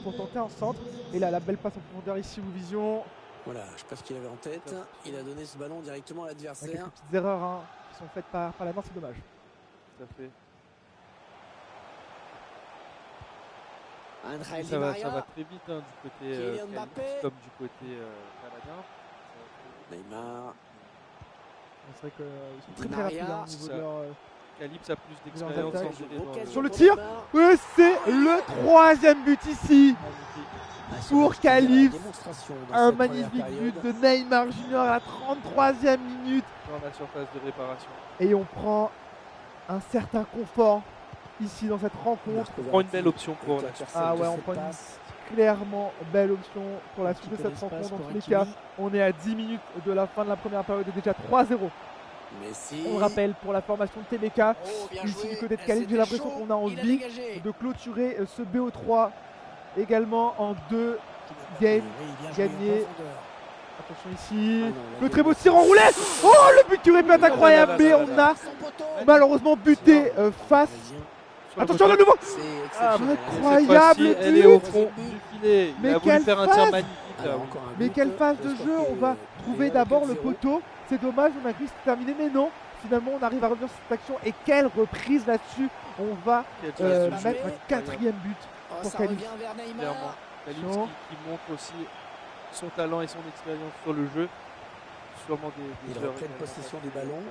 pour tenter un centre. Et là, la belle passe en profondeur ici, ou vision. Voilà, je sais pas ce qu'il avait en tête. Il a donné ce ballon directement à l'adversaire. Quelques petites erreurs qui sont faites par la main, c'est dommage. Tout à fait. Ça va très vite du côté Calypse comme du côté Paladin. Neymar. C'est vrai qu'ils sont très rapides au niveau de leur... Calypse a plus d'expérience sur le tir. Oui, c'est le troisième but ici. Pour Calypse, un magnifique but de Neymar Junior à la 33e minute. Dans la surface de réparation. Et on prend un certain confort ici dans cette rencontre. On prend une belle option pour la surface. Ah ouais, on prend une clairement belle option pour la suite de cette rencontre. Dans tous les cas, on est à 10 minutes de la fin de la première période et déjà 3-0. On le rappelle pour la formation de TBK. Ici du côté de Calypse, j'ai l'impression qu'on a envie de clôturer ce BO3 également en 2 games gagnés. Attention ici, le très beau tir enroulé. Oh, le but qui aurait pu être incroyable, mais on a malheureusement buté face. Attention de nouveau. Incroyable elle est au fond du filet. Mais il a voulu faire un tir magnifique. Mais quelle phase de jeu. On va trouver d'abord le poteau. C'est dommage, on a cru que c'était terminé, mais non. Finalement, on arrive à revenir sur cette action. Et quelle reprise là-dessus. On va mettre un 4e but pour Calypse. Calypse qui montre aussi son talent et son expérience sur le jeu. Sûrement des heures de possession du ballon.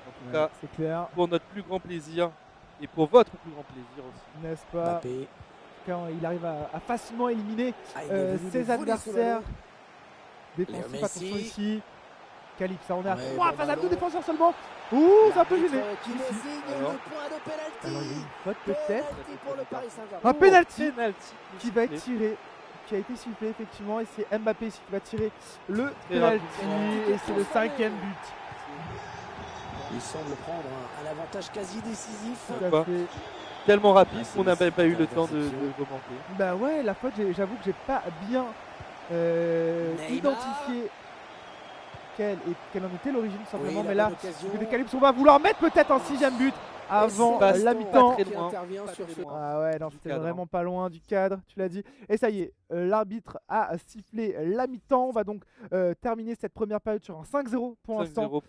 En tout cas, c'est clair. Pour notre plus grand plaisir et pour votre plus grand plaisir aussi. N'est-ce pas? Quand il arrive à facilement éliminer ses adversaires défensifs. Attention ici. Calypse, on est à 3 face à 2 défenseurs seulement. Ouh, c'est un peu gêné. Alors, il y a une faute peut-être. Un penalty qui va être tiré, qui a été sifflé effectivement. Et c'est Mbappé ici qui va tirer le penalty. Et c'est le 5e but. Il semble prendre un avantage quasi décisif. Tellement rapide qu'on n'a même pas eu le temps de commenter. Bah ouais, la faute, j'avoue que j'ai pas bien identifié quelle en était l'origine simplement. Mais là, des Calypse, on va vouloir mettre peut-être un 6e but avant la mi-temps. Ah ouais, non, c'était vraiment pas loin du cadre, tu l'as dit. Et ça y est, l'arbitre a sifflé la mi-temps. On va donc terminer cette première période sur un 5-0 pour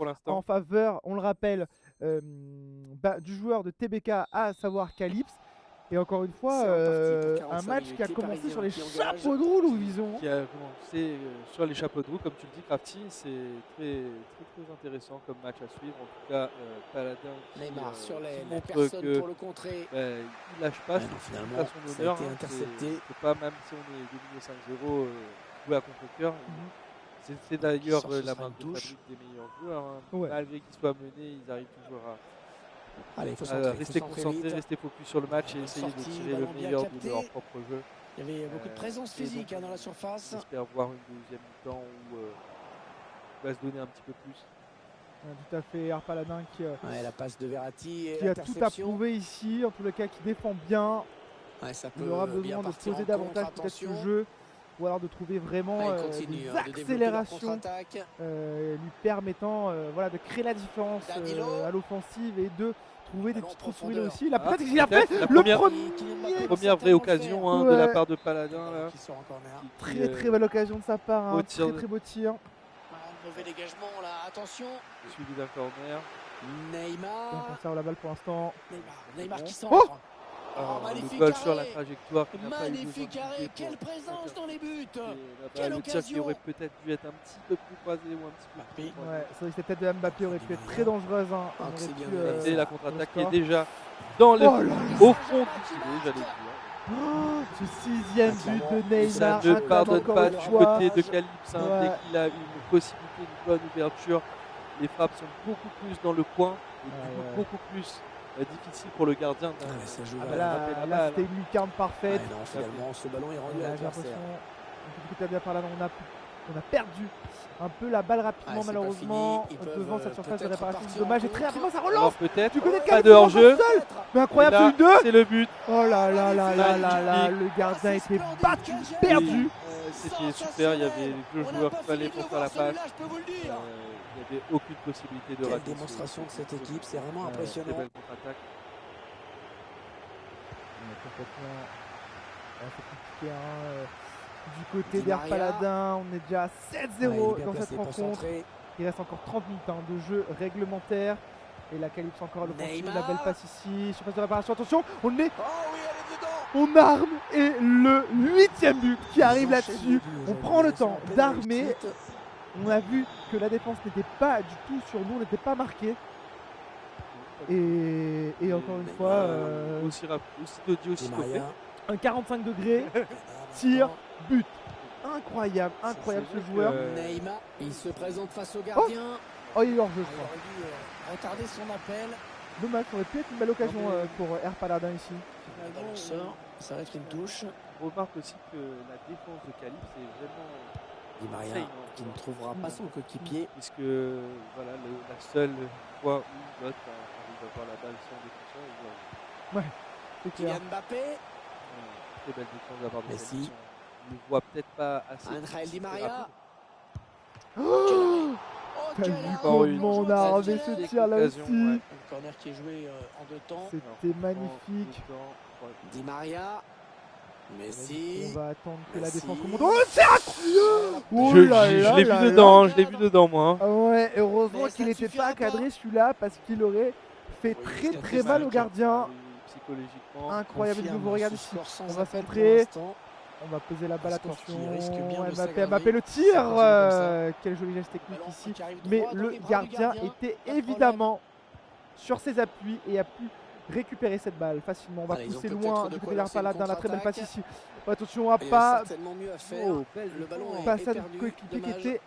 l'instant en faveur, on le rappelle, du joueur de TBK, à savoir Calypse. Et encore une fois, un match qui a commencé sur les chapeaux de roue, Louison. Qui a commencé sur les chapeaux de roue, comme tu le dis, Crafty. C'est très intéressant comme match à suivre. En tout cas, Paladin Neymar sur la montre personne pour le contrer. Il lâche pas, c'est à son honneur. C'est pas, même si on est dominé 5-0, jouer à contre-cœur. C'est d'ailleurs Qui sort, ce la sera marque une de touche. fabrique des meilleurs joueurs. Hein. Ouais. Malgré qu'ils soient menés, ils arrivent toujours Allez, il faut à centrer, rester concentrés, rester focus sur le match et Bonne essayer de sortie, tirer le ballon bien meilleur de capté. leur propre jeu. Il y avait beaucoup de présence et physique donc, dans la surface. J'espère voir une deuxième mi-temps où il va se donner un petit peu plus. Tout à fait, Air Paladin qui La passe de Verratti et a tout l'interception. approuvé ici, en tous les cas qui défend bien. Ça Il peut aura bien besoin de partir poser en davantage contre, peut-être ce attention. jeu, ou alors de trouver vraiment Ils continuent, des de développer leur accélérations contre-attaque. lui permettant voilà, de créer la différence Danilo. à l'offensive et de trouver des Ballon petites profondeur. là aussi. Là, Ah, peut-être qu'il a fait peut-être la le première- premier. Première vraie occasion hein, de la part de Paladin. Là, Qui sort en corner. Très très belle occasion de sa part, hein. beau tir très de- très beau tir. Mauvais dégagement là, attention. Suivi d'un corner. On Neymar. conserve la balle pour l'instant. Neymar qui Oh centre. Alors, magnifique le goal arrêt. sur la trajectoire qui n'a pas eu besoin Magnifique de arrêt, bouger quelle pour présence dans les buts. là-bas, Quelle le tir qui occasion. aurait peut-être dû être un petit peu plus croisé ou un petit peu plus Mbappé. croisé. Ouais, c'est vrai que cette tête de Mbappé aurait pu être très dangereuse. Hein. On aurait c'est pu, bien fait. Et la contre-attaque le est score. déjà dans le Oh là là. au fond du filet, j'allais dire. Oh, ce sixième but de Ça Neymar. ne incroyable pardonne encore pas une du fois. côté de Calypse. Hein, Ouais. dès qu'il a une possibilité, une bonne ouverture, les frappes sont beaucoup plus dans le coin et du coup ouais. beaucoup plus difficile pour le gardien. Ça joue Ah bah mal. là, Rattraper la là, balle. c'était une lucarne parfaite. Non, finalement, ce ballon est rendu à Là, j'ai l'impression, l'adversaire. du côté de Paladin, on a perdu un peu la balle rapidement, c'est pas malheureusement, fini. Ils peuvent, devant cette surface de peut-être réparation. partir en Dommage et contre. très rapidement, ça Alors relance peut-être du côté de pas Calypse, de hors-jeu. seul. Mais incroyable, Et là, celui de 2. c'est le but. Oh là là là là là là, le gardien était battu, perdu. C'était super, il y avait deux joueurs qu'il fallait pour faire la passe. Il n'y avait aucune possibilité de Quelle rater. démonstration de cette équipe, c'est vraiment Très impressionnant. belle contre-attaque. Complètement. C'est compliqué. Hein. Du côté Di d'Air Maria. Paladin, on est déjà à 7-0 Il est bien dans placé cette pour rencontre. centrer. Il reste encore 30 minutes hein, de jeu réglementaire. Et la Calypse encore à l'offensive, la Neymar. belle passe ici, surface de réparation, attention, on est, Oh oui, elle est dedans. on arme et le 8e but qui arrive Ils enchaînent les là-dessus. buts On aujourd'hui. prend le Ils sont temps en pleine d'armer. réussite. On a vu que la défense n'était pas du tout sur nous, on n'était pas marqué. Et encore une fois, Aussitôt dit, aussitôt Di fait. Maria. un 45 degrés, Ah, tir, maintenant, but. Incroyable, incroyable c'est ce vrai joueur. que- Neymar, il se présente face au gardien. Oh, il est hors jeu, Il je crois. aurait dû retarder son appel. Dommage, ça aurait pu être une belle occasion Non, mais- pour Air Paladin ici. Le ballon sort, ça va être une touche. On remarque aussi que la défense de Calypse est vraiment Di Maria insane, hein. qui ne trouvera pas son coéquipier. Puisque voilà, la seule fois où l'autre arrive à avoir la balle sans défenseur, il doit C'est clair. Kylian Mbappé. très belle défense de la part de Messi. Calypse. On ne le voit peut-être pas assez. Angel Di très Maria. rapide. Oh, T'as quel vu arrêt. Encore une comment on a armé ce magnifique tir là occasion, aussi. ouais. Un corner qui est joué en deux temps. C'était magnifique. Di Maria. Messi. On va attendre que la Messi. défense remonte. Oh, c'est incroyable! Oh Je là l'ai là vu là dedans, là. hein, je l'ai vu dedans moi. hein. Ah ouais, heureusement Mais qu'il ça n'était suffira pas pas. cadré celui-là parce qu'il aurait fait Oui, très c'est très mal au physique. gardien. Psychologiquement. Incroyable de Confirme nouveau, regarde ce ici. score sans On va appel pour centrer. l'instant. On va poser la balle, Un score attention. qui risque bien de Mbappé, s'aggraver. Mbappé le tir. Ça continue comme ça. Quel joli geste technique Ballon ici. qui arrive Mais droit dans le les bras du gardien était Pas de problème. évidemment sur ses appuis et a pu récupérer cette balle facilement. On va Allez, ils ont pousser peut-être loin de du quoi côté d'Air lancer une Paladin. La très belle passe contre-attaque. ici. Attention à Il y a pas certainement mieux à faire. Oh, belle Le ballon est passer à perdu. notre coéquipier qui Dommage. était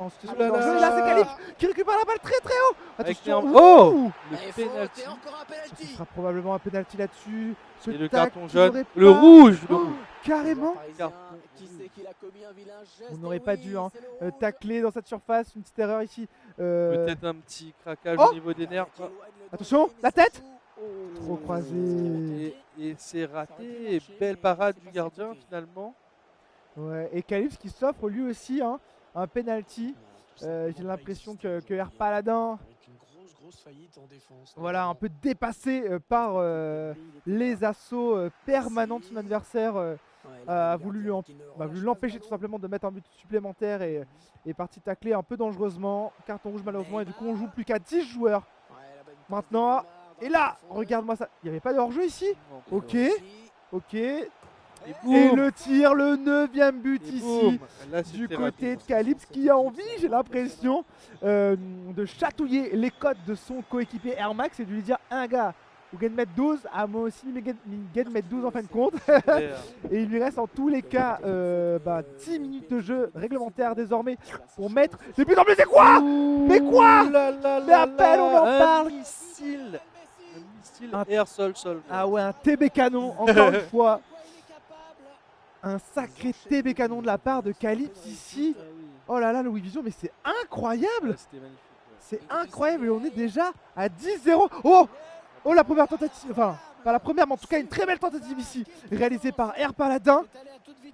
en situation Oh là de danger. là. Et là, c'est Calypse qui récupère la balle très très haut. Avec Attention. un- Oh Ouh. Le Allez, faute, penalty et encore un Ce penalty. sera probablement un penalty là-dessus. Ce et le tac carton qui jaune. n'aurait Le pas- rouge. Le Oh, rouge. carrément. Carton Qui sait qu'il a commis un vilain geste. On Et n'aurait pas oui, dû hein, c'est le rouge. tacler dans cette surface. Une petite erreur ici. Peut-être un petit craquage Oh au niveau des nerfs. Qui éloigne le Attention, danger, la mais tête. surtout- Trop croisé. Et c'est raté. Et belle parade du gardien finalement. Ouais, et Calypse qui s'offre lui aussi hein, un penalty. J'ai l'impression que Air Paladin, Avec une grosse faillite en défense. voilà, un peu dépassé par les assauts permanents de son adversaire, a voulu l'empêcher tout simplement de mettre un but supplémentaire et est parti tacler un peu dangereusement. Carton rouge malheureusement et du coup on joue plus qu'à 10 joueurs. Maintenant, et là, regarde-moi ça, il n'y avait pas de hors-jeu ici. Ok, ok. Et Et boum. le tir, le 9e but Et ici. boum. Là, Du c'était côté rapide. de Calypse qui a envie, j'ai l'impression, de chatouiller les côtes de son coéquipier Air Max et de lui dire un gars, gagne mettre 12. Ah, moi aussi, il gagne mettre 12 en fin de compte. Et il lui reste en tous les cas 10 minutes de jeu réglementaire désormais pour mettre des buts en plus. C'est quoi? Mais quoi? Mais à peine on en parle. Un missile air sol. Ah ouais, un TB canon encore une fois. Un sacré TB canon de la part de Calypse ici. Oh là là, Louis Vision, mais c'est incroyable. C'était magnifique. C'est incroyable et on est déjà à 10-0. Oh, la première tentative, enfin, pas la première, mais en tout cas une très belle tentative ici, réalisée par Air Paladin.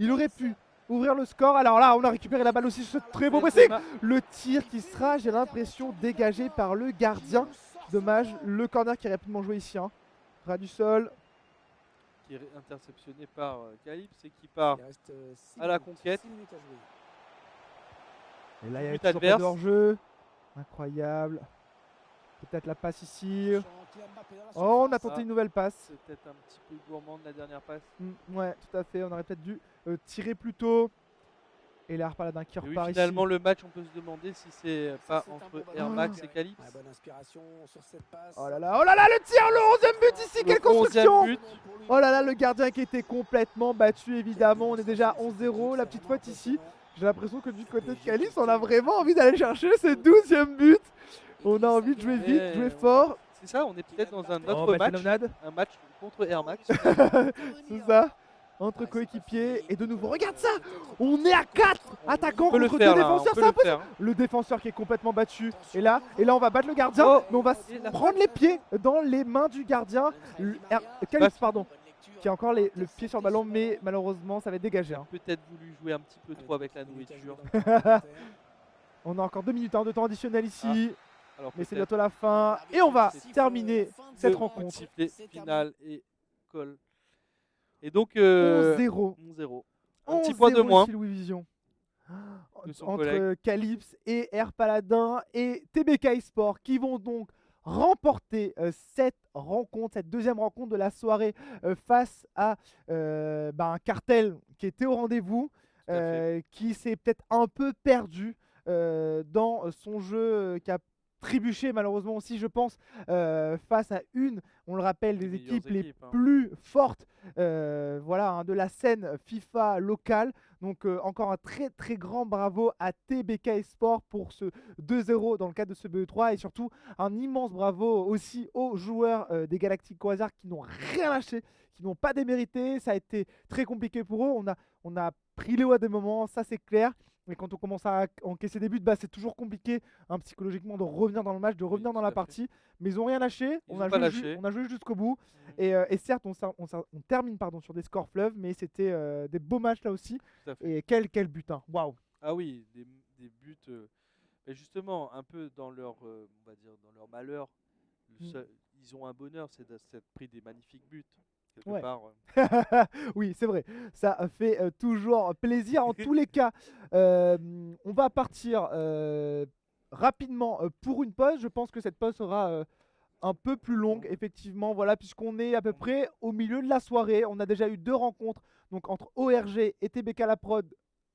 Il aurait pu ouvrir le score. Alors là, on a récupéré la balle aussi sur ce très beau pressing. Le tir qui sera, j'ai l'impression, dégagé par le gardien. Dommage, le corner qui est rapidement joué ici. Ras du sol. Qui est interceptionné par Calypse et qui part à la conquête. Et là, il y a toujours pas de hors-jeu. Incroyable. Peut-être la passe ici. Oh, on a tenté une nouvelle passe. C'est peut-être un petit peu gourmand de la dernière passe. Ouais, tout à fait. On aurait peut-être dû tirer plus tôt. Et l'air Paladin qui repart ici. Finalement, le match, on peut se demander si c'est pas entre Air Max et Calypse. Oh là là, le tir, le 11e but ici, quelle construction! Oh là là, le gardien qui était complètement battu, évidemment. On est déjà à 11-0, la petite faute ici. J'ai l'impression que du côté de Calypse, on a vraiment envie d'aller chercher ce 12e but. On a envie de jouer vite, jouer fort. C'est ça, on est peut-être dans un autre match. Un match contre Air Max. C'est ça. Entre coéquipiers et de nouveau, regarde ça! On est à 4 attaquants contre 2 défenseurs, c'est impossible! Le défenseur qui est complètement battu. Et là on va battre le gardien, mais on va prendre les pieds dans les mains du gardien. Calypse, pardon, qui a encore le pied sur le ballon, mais malheureusement ça va être dégagé. Peut-être voulu jouer un petit peu trop avec la nourriture. On a encore 2 minutes de temps additionnel ici. Mais c'est bientôt la fin. Et on va terminer cette rencontre. Sifflet final et call. Et donc 11-0. Un petit point de moins. Ici, Louis Vision. Entre Calypse et Air Paladin et TBK eSport qui vont donc remporter cette rencontre, cette deuxième rencontre de la soirée face à un cartel qui était au rendez-vous, qui s'est peut-être un peu perdu dans son jeu, qui a trébuché malheureusement aussi, je pense, face à on le rappelle, des équipes les plus fortes de la scène FIFA locale. Donc encore un très très grand bravo à TBK eSport pour ce 2-0 dans le cadre de ce BE3 et surtout un immense bravo aussi aux joueurs des Galactic Quasar qui n'ont rien lâché, qui n'ont pas démérité. Ça a été très compliqué pour eux, on a pris les hauts à des moments, ça c'est clair. Mais quand on commence à encaisser des buts, c'est toujours compliqué psychologiquement de revenir dans le match, de revenir dans la partie. Mais ils n'ont rien lâché, on a joué jusqu'au bout. Et certes, on termine sur des scores fleuves, mais c'était des beaux matchs là aussi. Et quel but, hein. Waouh. Ah oui, des buts, mais justement, un peu dans leur, on va dire, dans leur malheur, ils ont un bonheur, c'est d'être pris des magnifiques buts. Ouais. Oui, c'est vrai. Ça fait toujours plaisir. En tous les cas, on va partir rapidement pour une pause. Je pense que cette pause sera un peu plus longue, effectivement. Voilà, puisqu'on est à peu près au milieu de la soirée. On a déjà eu 2 rencontres donc entre ORG et TBK La Prod,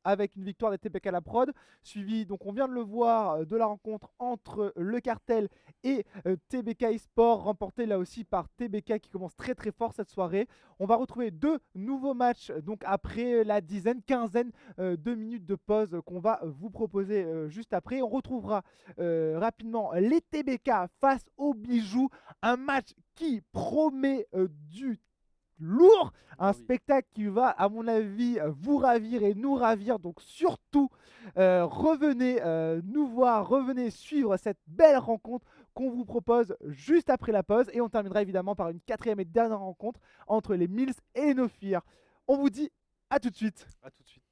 avec une victoire des TBK La Prod, suivi, donc on vient de le voir, de la rencontre entre le cartel et TBK eSport, remporté là aussi par TBK qui commence très très fort cette soirée. On va retrouver 2 nouveaux matchs donc après la quinzaine de minutes de pause qu'on va vous proposer juste après. On retrouvera rapidement les TBK face aux Bijoux, un match qui promet du lourd, un spectacle qui va à mon avis vous ravir et nous ravir, donc surtout revenez nous voir, revenez suivre cette belle rencontre qu'on vous propose juste après la pause et on terminera évidemment par une 4e et dernière rencontre entre les Mills et les No Fear. On vous dit à tout de suite. À tout de suite.